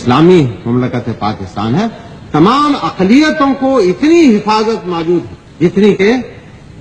اسلامی مملکت پاکستان ہے، تمام اقلیتوں کو اتنی حفاظت موجود ہے جتنی کہ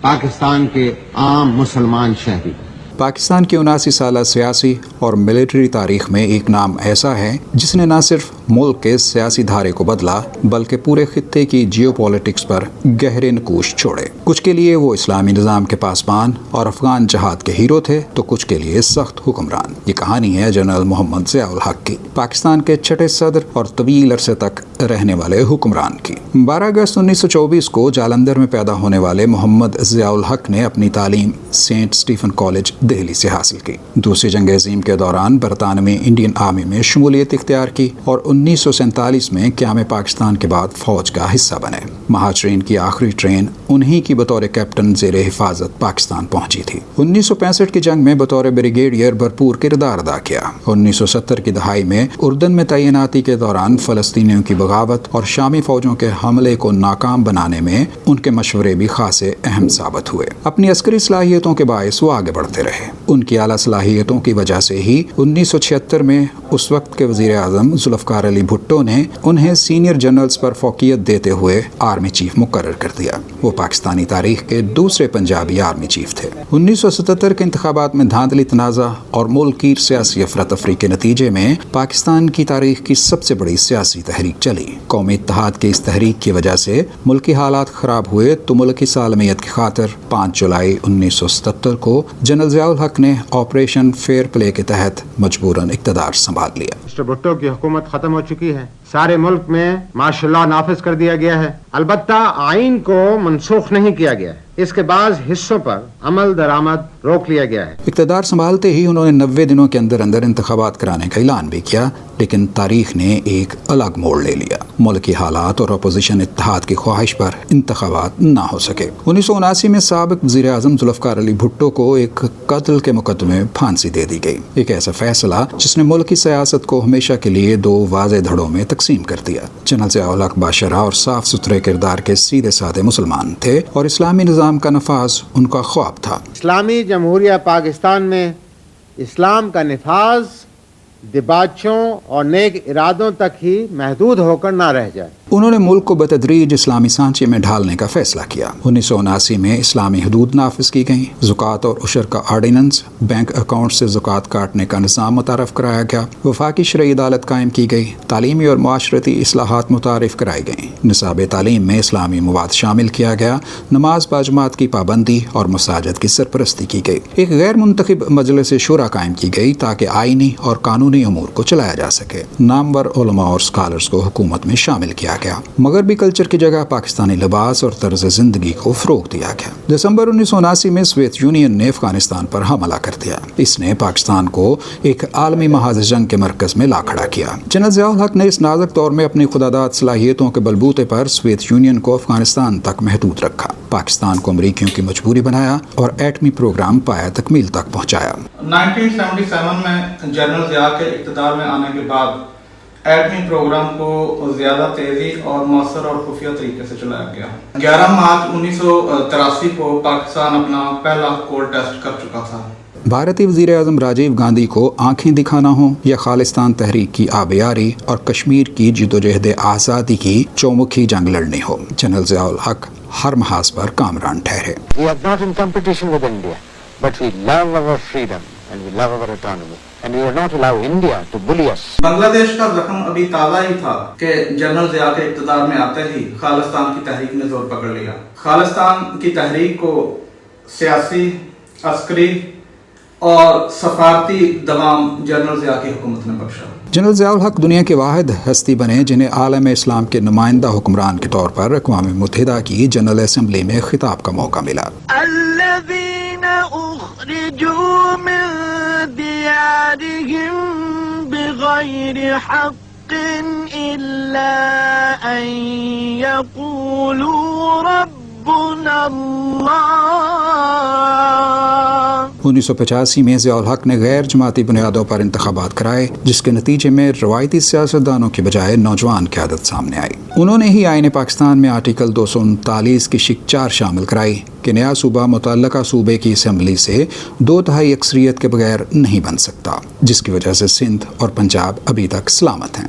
پاکستان کے عام مسلمان شہری۔ پاکستان کی 79 سالہ سیاسی اور ملٹری تاریخ میں ایک نام ایسا ہے جس نے نہ صرف ملک کے سیاسی دھارے کو بدلا بلکہ پورے خطے کی جیو پولیٹکس پر گہرے نقوش چھوڑے۔ کچھ کے لیے وہ اسلامی نظام کے پاسبان اور افغان جہاد کے ہیرو تھے تو کچھ کے لیے سخت حکمران۔ یہ کہانی ہے جنرل محمد ضیاء الحق کی، پاکستان کے چھٹے صدر اور طویل عرصے تک رہنے والے حکمران کی۔ 12 اگست 1924 کو جالندھر میں پیدا ہونے والے محمد ضیاء الحق نے اپنی تعلیم سینٹ اسٹیفن کالج دہلی سے حاصل کی۔ دوسری جنگ عظیم کے دوران برطانوی انڈین آرمی میں شمولیت اختیار کی اور 1947 میں قیام پاکستان کے بعد فوج کا حصہ بنے۔ مہاجرین کی آخری ٹرین انہی کی بطور کیپٹن زیر حفاظت پاکستان پہنچی تھی۔ 1965 کی جنگ میں بطور بریگیڈیئر بھرپور کردار ادا کیا۔ 1970 کی دہائی میں اردن میں تعیناتی کے دوران فلسطینیوں کی بغاوت اور شامی فوجوں کے حملے کو ناکام بنانے میں ان کے مشورے بھی خاصے اہم ثابت ہوئے۔ اپنی عسکری صلاحیتوں کے باعث وہ آگے بڑھتے رہے۔ ان کی اعلیٰ صلاحیتوں کی وجہ سے ہی 1976 میں اس وقت کے وزیر اعظم ذوالفقار علی بھٹو نے انہیں سینئر جنرلز پر فوقیت دیتے ہوئے آرمی چیف مقرر کر دیا۔ وہ پاکستانی تاریخ کے دوسرے پنجابی آرمی چیف تھے۔ 1977 کے انتخابات میں دھاندلی تنازع اور ملک کی سیاسی افراتفری کے نتیجے میں پاکستان کی تاریخ کی سب سے بڑی سیاسی تحریک چلی۔ قومی اتحاد کی اس تحریک کی وجہ سے ملکی حالات خراب ہوئے تو ملکی سالمیت کی خاطر 5 جولائی 1977 کو جنرل ضیاء الحق نے آپریشن فیئر پلے کے تحت مجبوراً اقتدار سنبھال لیا۔ مسٹر بھٹو کی حکومت ختم ہو چکی ہے، سارے ملک میں مارشل لا نافذ کر دیا گیا ہے، البتہ آئین کو منسوخ نہیں کیا گیا ہے، اس کے بعض حصوں پر عمل درآمد روک لیا گیا ہے۔ اقتدار سنبھالتے ہی انہوں نے 90 دنوں کے اندر انتخابات کرانے کا اعلان بھی کیا، لیکن تاریخ نے ایک الگ موڑ لے لیا۔ ملکی حالات اور اپوزیشن اتحاد کی خواہش پر انتخابات نہ ہو سکے۔ 1979 میں سابق وزیر اعظم ذوالفقار علی بھٹو کو ایک قتل کے مقدمے میں پھانسی دے دی گئی، ایک ایسا فیصلہ جس نے ملکی سیاست کو ہمیشہ کے لیے 2 واضح دھڑوں میں تقسیم کر دیا۔ جنرل ضیاء الحق باشرح اور صاف ستھرے کردار کے سیدھے سادے مسلمان تھے اور اسلامی نظام کا نفاذ ان کا خواب تھا۔ اسلامی جمہوریہ پاکستان میں اسلام کا نفاذ دباچوں اور نیک ارادوں تک ہی محدود ہو کر نہ رہ جائے۔ انہوں نے ملک کو بتدریج اسلامی سانچے میں ڈھالنے کا فیصلہ کیا۔ 1979 میں اسلامی حدود نافذ کی گئیں، زکوٰۃ اور عشر کا آرڈیننس، بینک اکاؤنٹ سے زکوٰۃ کاٹنے کا نظام متعارف کرایا گیا، وفاقی شرعی عدالت قائم کی گئی، تعلیمی اور معاشرتی اصلاحات متعارف کرائی گئیں، نصاب تعلیم میں اسلامی مواد شامل کیا گیا، نماز باجماعت کی پابندی اور مساجد کی سرپرستی کی گئی، ایک غیر منتخب مجلس شورا قائم کی گئی تاکہ آئینی اور قانونی امور کو چلایا جا سکے۔ نامور علماء اور اسکالرز کو حکومت میں شامل کیا گیا۔ مغربی کلچر کی جگہ پاکستانی لباس اور طرز زندگی کو فروغ دیا گیا۔ دسمبر 1979 میں سوویت یونین نے افغانستان پر حملہ کر دیا۔ اس نے پاکستان کو ایک عالمی محاذ جنگ کے مرکز میں لا کھڑا کیا۔ جنرل ضیاء الحق نے اس نازک دور میں اپنی خداداد صلاحیتوں کے بلبوتے پر سوویت یونین کو افغانستان تک محدود رکھا، پاکستان کو امریکیوں کی مجبوری بنایا اور ایٹمی پروگرام پایا تکمیل تک پہنچایا۔ 1977 میں جنرل ضیاء کے اقتدار میں آنے کے بعد ایٹمی پروگرام کو زیادہ تیزی اور مؤثر اور خفیہ طریقے سے چلایا گیا۔ 11 مارچ 1983 کو پاکستان اپنا پہلا کول ٹیسٹ کر چکا تھا۔ بھارتی وزیر اعظم راجیو گاندھی کو آنکھیں دکھانا ہو یا خالصتان تحریک کی آبیاری اور کشمیر کی جدوجہد آزادی کی چومکھی جنگ لڑنی ہو، جنرل ضیاء الحق ہر محاذ پر کامران ٹھہرے۔ We are not in competition with India, but we love our freedom and we love our autonomy. And we will not allow India to bully us. بنگلہ دیش کا زخم ابھی تازہ ہی تھا کہ جنرل ضیاء کے اقتدار میں آتے ہی خالصتان کی تحریک نے زور پکڑ لیا۔ خالصتان کی تحریک کو سیاسی، عسکری اور سفارتی دوام جنرل ضیاء کی حکومت نے بخشا۔ جنرل ضیاء الحق دنیا کے واحد ہستی بنے جنہیں عالم اسلام کے نمائندہ حکمران کے طور پر اقوام متحدہ کی جنرل اسمبلی میں خطاب کا موقع ملا۔ الذين أخرجوا من ديارهم بغير حق إلا أن يقولوا ربنا الله۔ 1985 میں ضیاء الحق نے غیر جماعتی بنیادوں پر انتخابات کرائے، جس کے نتیجے میں روایتی سیاستدانوں کی بجائے نوجوان قیادت سامنے آئی۔ انہوں نے ہی آئین پاکستان میں آرٹیکل 239 کی شق 4 شامل کرائی کہ نیا صوبہ متعلقہ صوبے کی اسمبلی سے 2/3 اکثریت کے بغیر نہیں بن سکتا، جس کی وجہ سے سندھ اور پنجاب ابھی تک سلامت ہیں۔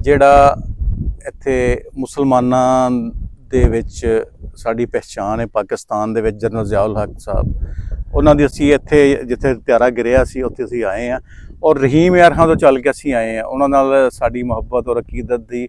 ਜਿਹੜਾ ਇੱਥੇ ਮੁਸਲਮਾਨਾਂ ਦੇ ਵਿੱਚ ਸਾਡੀ ਪਹਿਚਾਣ ਹੈ ਪਾਕਿਸਤਾਨ ਦੇ ਵਿੱਚ ਜਨਰਲ ਜ਼ਿਆਉਲ ਹਕ ਸਾਹਿਬ, ਉਹਨਾਂ ਦੀ ਅਸੀਂ ਇੱਥੇ ਜਿੱਥੇ ਤਿਆਰਾ ਗਿਰਿਆ ਸੀ ਉੱਥੇ ਅਸੀਂ ਆਏ ਹਾਂ ਔਰ ਰਹੀਮ ਯਾਰਾਂ ਤੋਂ ਚੱਲ ਕੇ ਅਸੀਂ ਆਏ ਹਾਂ। ਉਹਨਾਂ ਨਾਲ ਸਾਡੀ ਮੁਹੱਬਤ ਔਰ ਅਕੀਦਤ ਦੀ